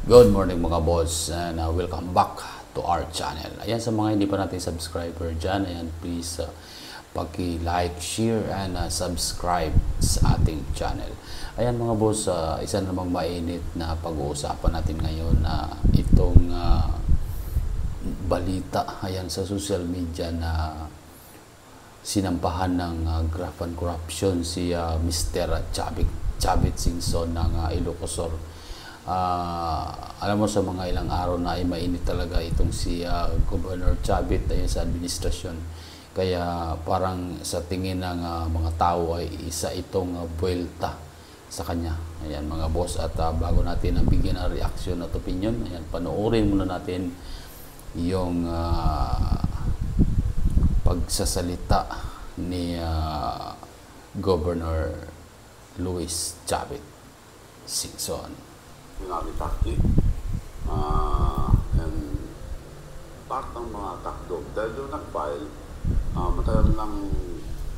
Good morning mga boss and welcome back to our channel. Ayan, sa mga hindi pa natin subscriber dyan, ayan, please paki-like, share and subscribe sa ating channel. Ayan mga boss, isa namang mainit na pag-uusapan natin ngayon na itong balita ayan sa social media na sinampahan ng graft and corruption si Mr. Chavit Singson ng Ilocosur. Alam mo, sa mga ilang araw na ay mainit talaga itong si Governor Chavit ayan sa administrasyon. Kaya parang sa tingin ng mga tao ay isa itong buwelta sa kanya. Ayan mga boss, at bago natin ang bigyan ng reaction at opinion, ayan, panoorin muna natin yung pagsasalita ni Governor Luis Chavit Singson. Taktik and part ng mga takdog dahil doon nag-file matagal lang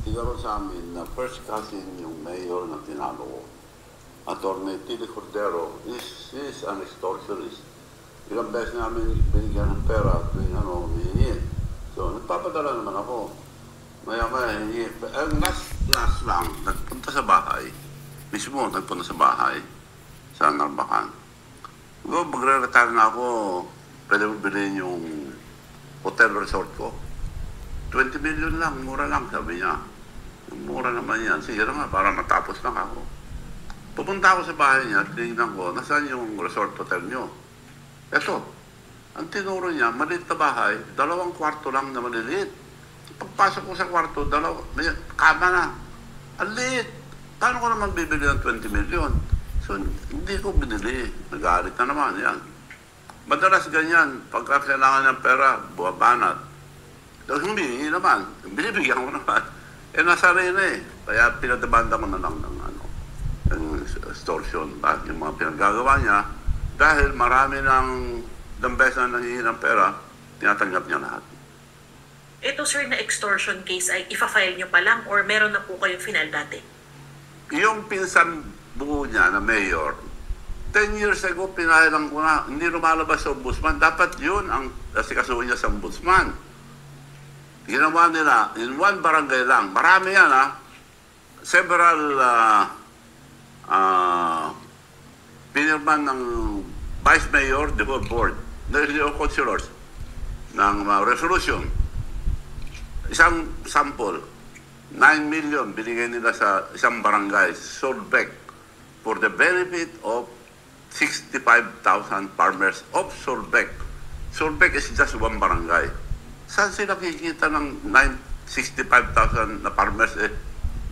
tigaro sa amin na first cousin yung mayor na tinalo ko. Attorney Tilly Cordero is an extortionist. Ilang beses namin binigyan ng pera tuwing hihingi. So nagpapadala naman ako. Maya-maya hihingi. Last lang, nagpunta sa bahay. Mismo nagpunta sa bahay sa Narbacan. Magre-retire na ako, pwede mo bilhin yung hotel resort ko. 20 million lang, mura lang, sabi niya. Mura naman yan. Sige na nga, para matapos lang ako. Pupunta ako sa bahay niya, tinignan ko, nasaan yung resort hotel niyo? Eto, ang tinuro niya, maliit na bahay, 2 kwarto lang na maliliit. Pagpasok ko sa kwarto, kama na. Ang liit. Paano ko naman bibili ng 20 million? So, hindi ko binili. Nag-aarit na naman yan. Madalas ganyan, pagka kailangan ng pera, buwabanat. So, hindi naman. Binibigyan ko naman. Nasa rin eh. Kaya pinadabanda ko na lang ng extortion. Bakit yung mga pinagagawa niya, dahil marami ng dambes na nangihingi ng pera, tinatanggap niya lahat. Ito sir na extortion case ay ifa-file nyo pa lang or meron na po kayong final dati? Yung pinsan buo niya na mayor, 10 years ago, pinahilang ko na, hindi lumalabas sa ombudsman. Dapat yun ang asikasuhin niya sa ombudsman. Ginawa nila, in one barangay lang, marami yan several pinirman ng vice mayor, the whole board, the councilors, ng resolution. Isang sample, 9 million binigay nila sa isang barangay, Solbec, for the benefit of 65,000 farmers of Solbec. Solbec is just one barangay. Saan sila kikita ng 65,000 na farmers?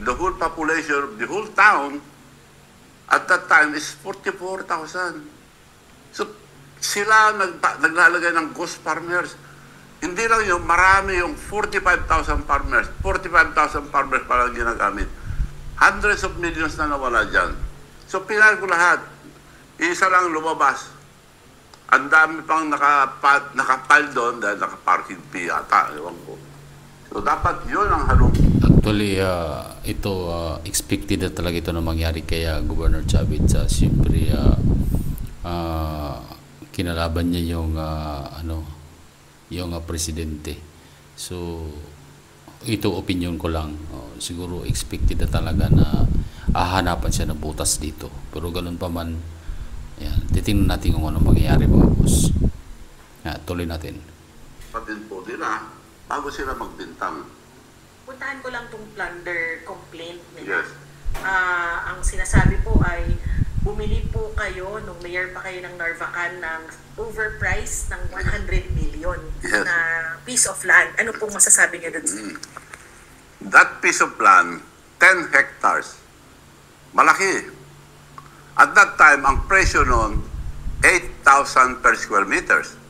The whole population of the whole town at that time is 44,000. So sila naglalagay ng ghost farmers. Hindi lang yun, marami yung 45,000 farmers. 45,000 farmers parang ginagamit. Hundreds of millions na nawala dyan. So pinag ko lahat. Isa lang lumabas. Ang dami pang nakapile doon dahil nakaparking fee ata. Ewan ko. So dapat yun ang halong. Actually, ito expected na talaga ito na mangyari kaya Governor Chavit. Siyempre, kinalaban niya yung presidente. So ito opinion ko lang. Siguro expected na talaga na hahanapan siya ng butas dito. Pero ganun pa man, ayan, titingnan natin kung ano mangyayari mga boss. Tuloy natin. Patin po nila bago sila magbintang. Puntahan ko lang itong plunder complaint nila. Yes. Ang sinasabi po ay bumili po kayo nung mayor pa kayo ng Narvacan ng overpriced ng 100 million Yes. na piece of land. Ano pong masasabi niyo doon? That piece of land, 10 hectares. Malaki. At that time, ang presyo noon, 8,000 per square meters.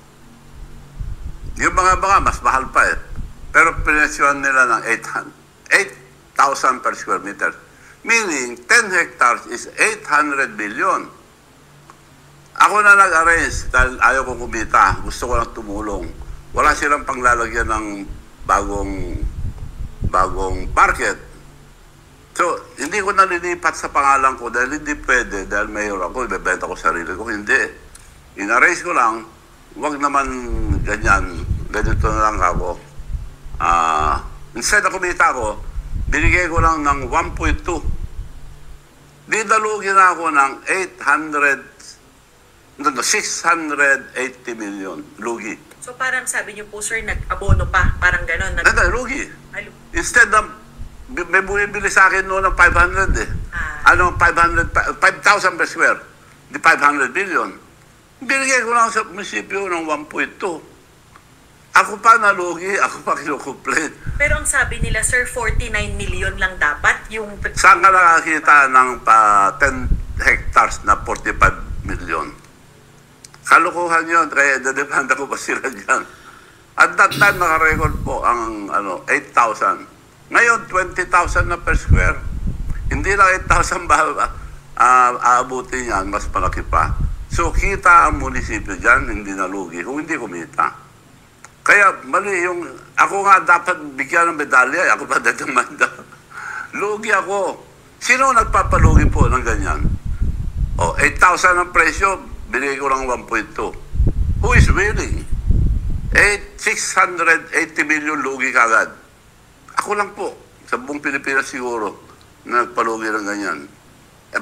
Yung mga mas mahal pa eh. Pero pinesyohan nila ng 8,000 per square meter. Meaning, 10 hectares is 800 million. Ako na nag-arrange dahil ayaw kong kumita. Gusto ko lang tumulong. Wala silang panglalagyan ng bagong market. So, hindi ko nalilipat sa pangalan ko dahil hindi pwede, dahil mayor ako, ibebenta ko sarili ko. Hindi. in-arrange ko lang, wag naman ganyan, ganito na lang ako. Instead na kumita ko, binigay ko lang ng 1.2. Di nalugi na ako ng 680 million lugi. So parang sabi niyo po, sir, nag-abono pa, parang gano'n. Lugi. Instead na, may bumibili sa akin noon ng 500 eh. 5,000 per square. Di 500 million. Binigay ko lang sa munisipyo ng 1.2. Ako pa nalugi, ako pa kinukomplain. Pero ang sabi nila, sir, 49 million lang dapat yung... Saan ka nakakita ng 10 hectares na 45 million? Kalukuhan yun, kaya nadepanda ko pa sila dyan. At that time, nakarecord po ang 8,000. Ngayon, 20,000 na per square. Hindi lang 8,000 aabutin yan, mas malaki pa. So, kita ang munisipyo dyan, hindi nalugi, kung hindi kumita. Kaya, mali yung, ako nga dapat bigyan ng medalya, ako pa dadamanda. Lugi ako. Sino nagpapalugi po ng ganyan? 8,000 ang presyo, binigay ko lang 1.2. Who is willing? 680 million lugi kagad. Ako lang po, sa buong Pilipinas siguro, na nagpalugi ng ganyan.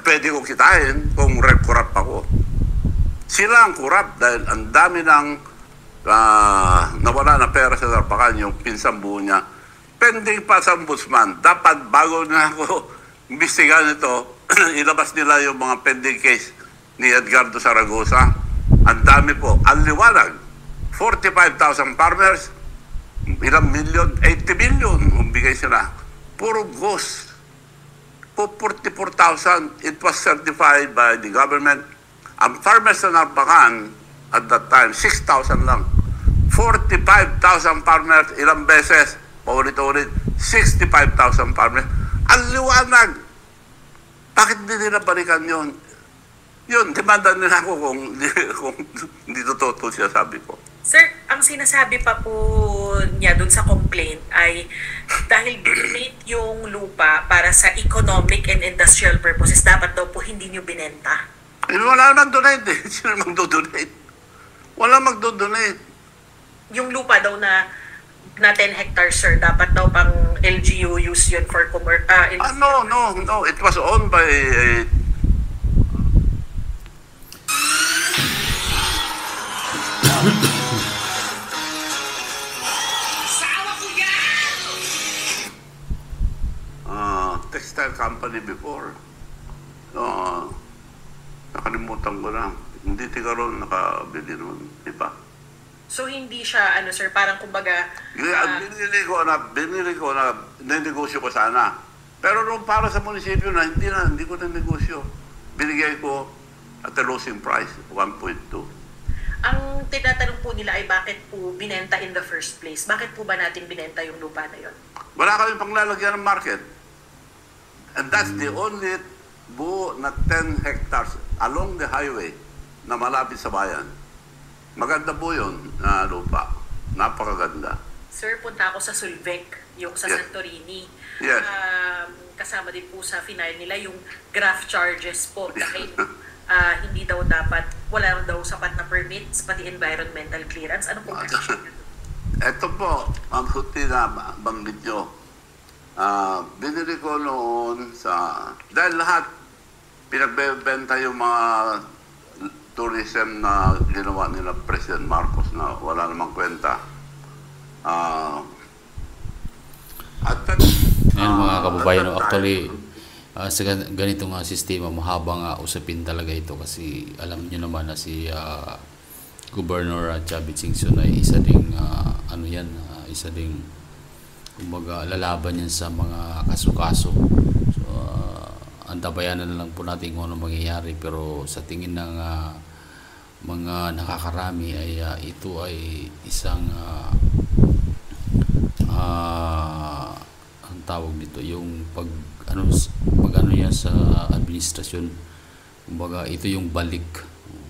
Pwede ko kitain kung corrupt ako. Sila ang corrupt dahil ang dami ng nawala na pera sa Narvacan, yung pinsang buo niya. Pending pa sa ombudsman. Dapat bago na ako imbestigahan ito, ilabas nila yung mga pending case ni Edgardo Zaragoza. Ang dami po. Ang liwanag, 45,000 farmers, ilang million, 80 million, umbigay sila. Puro ghost. Po 44,000, it was certified by the government. Ang farmers na Narvacan, at that time, 6,000 lang. 45,000 farmers, ilang beses, paulit-ulit, 65,000 farmers. Ang liwanag. Bakit hindi nila balikan yun? Yun, demandan nila ako kung hindi totoo siya sabi ko. Sir, ang sinasabi pa po niya dun sa complaint ay dahil donate yung lupa para sa economic and industrial purposes, dapat daw po hindi niyo binenta. Wala naman donate eh. Sino magdodonate? Wala magdodonate. Yung lupa daw na 10 hectares, sir, dapat daw pang LGU use yun for no. It was owned by textile company before. Nakalimutan ko na. Hindi tigaro nakabili nun. Diba? So hindi siya, sir, parang kumbaga... binili ko na negosyo ko sana. Pero nung para sa munisipyo na, hindi ko na negosyo. Binigay ko at a losing price, 1.2. Ang tinatanong po nila ay bakit po binenta in the first place? Bakit po ba natin binenta yung lupa na yun? Wala kami panglalagyan ng market. And that's the only buo na 10 hectares along the highway na malapit sa bayan. Maganda po yun na lupa. Napakaganda. Sir, punta ako sa Sulvec, yung sa Santorini. Yes. Kasama din po sa final nila yung graft charges po. Dahil hindi daw dapat, wala daw sapat na permits, pati environmental clearance. Ano po kasi? Ito po, ang huti na banggit nyo. Binili ko noon dahil lahat pinagbebenta yung mga tourism na ginawa nila President Marcos na wala namang kwenta. Mga kababayan, actually, sa ganitong sistema, mahaba nga usapin talaga ito kasi alam niyo naman na si Governor Chavit Singson ay isa ding isa ding kumbaga lalaban yan sa mga kaso-kaso. So, antabayanan na lang po natin kung ano mangyayari, pero sa tingin ng mga nakakarami ay ito ay isang ang tawag dito, yung pag ano yan sa administrasyon, kumbaga ito yung balik.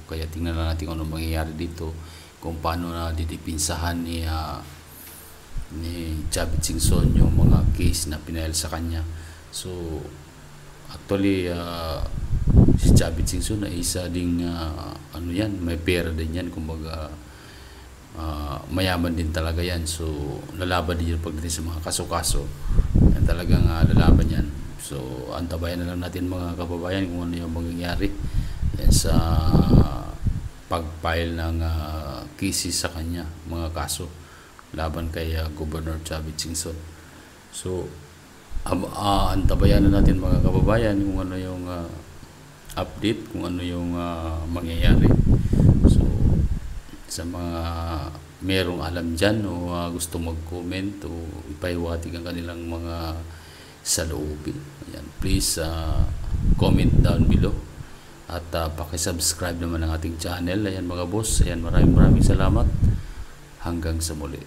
Kaya tingnan na natin kung ano mangyayari dito, kung paano na didipinsahan ni Chavit Singson yung mga case na pinail sa kanya. So actually si Chavit Singson ay isa ding ano yan, may pera din yan, kumbaga mayaman din talaga yan. So lalaban din yun pagdating sa mga kaso-kaso, yan talagang lalaban yan. So antabayan na lang natin mga kababayan kung ano yung mangyayari yan sa pag-file ng cases sa kanya, mga kaso laban kay Governor Chavit Singson. So antabayan na natin mga kababayan kung ano yung update, kung ano yung mangyayari. So sa mga merong alam dyan o gusto mag-comment o ipahiwatig ang kanilang mga saloobin, ayan, please comment down below at pakisubscribe naman ang ating channel. Ayan mga boss, ayan, maraming salamat, hanggang sa muli.